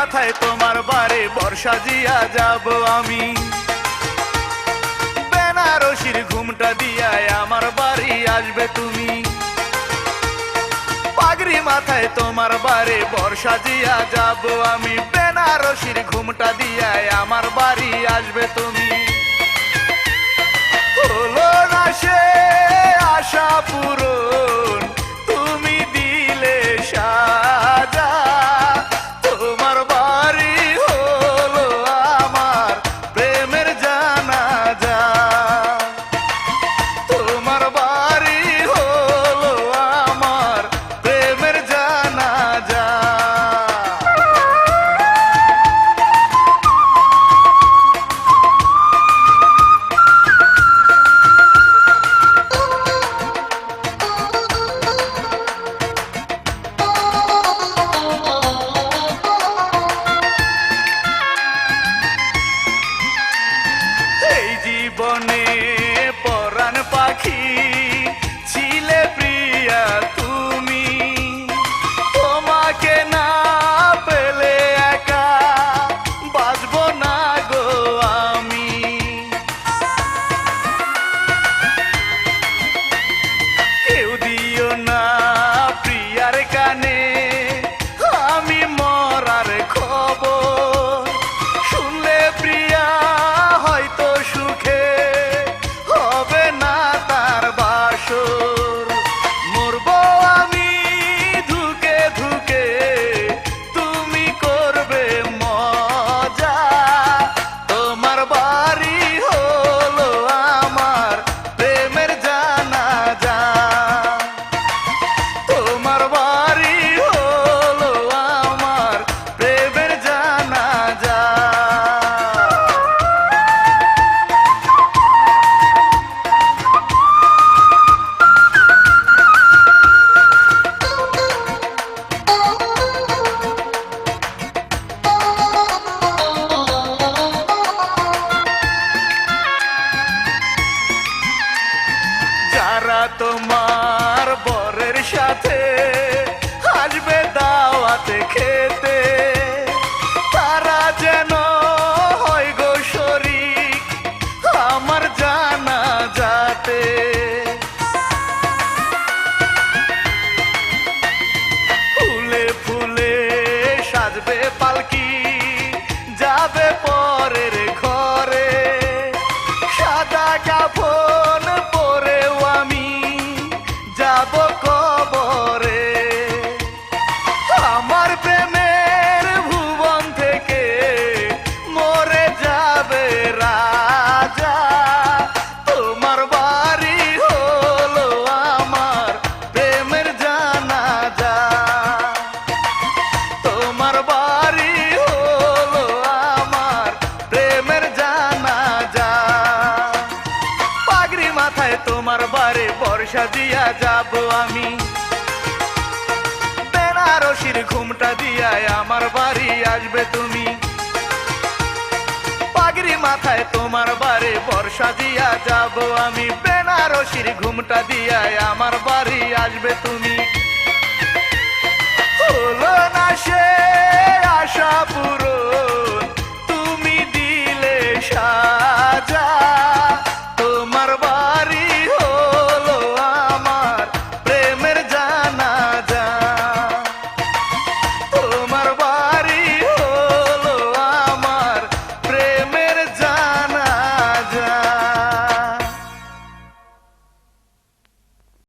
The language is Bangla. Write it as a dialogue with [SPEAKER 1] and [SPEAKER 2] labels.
[SPEAKER 1] মাথায় তোমার বাড়ি বর্ষা দিয়া যাব আমি, বেনারসির ঘুমটা দিয়ায় আমার বাড়ি আসবে তুমি। পাগড়ি মাথায় তোমার বাড়ি বর্ষা দিয়া যাব আমি, বেনারসির ঘুমটা দিয়ায় আমার বাড়ি আসবে তুমি। হলো না সে আশা পূরণ, তুমি দিলে সাজা, তোমার বাড়ি হলো আমার প্রেমের জানাজা। তোমার বাড়ি হলো আমার প্রেমের জানাজা। জীবনে পরাণ পাখি ছিলে প্রিয়া তুমি, তোমাকে না পেলে একা বাঁচবো না গো আমি। কেউ দিও না প্রিয়ার কানে আমি মরার খবর, শুনলে প্রিয়া হয়তো সুখে হবে না তার বাসর। মরবো আমি ধুকে ধুকে, তুমি করবে মজা, তোমার বাড়ি হলো আমার প্রেমের জানাজা। তোমার বাড়ি হলো আমার প্রেমের জানাজা। যারা তোমার বরের সাথে আসবে দাওয়াতে খেতে, তারা যেন হয় গো শরীক আমার জানাজাতে। ফুলে ফুলে সাজবে পালকি, যাবে পরের ঘরে, সাদা কাফন পরেও আমি যাব কবরে। আমার প্রেমের ভুবন থেকে মরে যাবে রাজা, তোমার বাড়ি হলো আমার প্রেমের জানাজা। তোমার বাড়ি হলো আমার প্রেমের জানাজা। পাগড়ি মাথায় তোমার বাড়ি বর্ষা দিয়া যাব আমি, বেনারসির ঘুমটা দিয়ায় আমার বাড়ি আসবে তুমি। পাগড়ি মাথায় তোমার বাড়ি বর্ষা দিয়া যাব আমি, বেনারসির ঘুমটা দিয়ায় আমার বাড়ি আসবে তুমি। হলো না সে আশা পুরো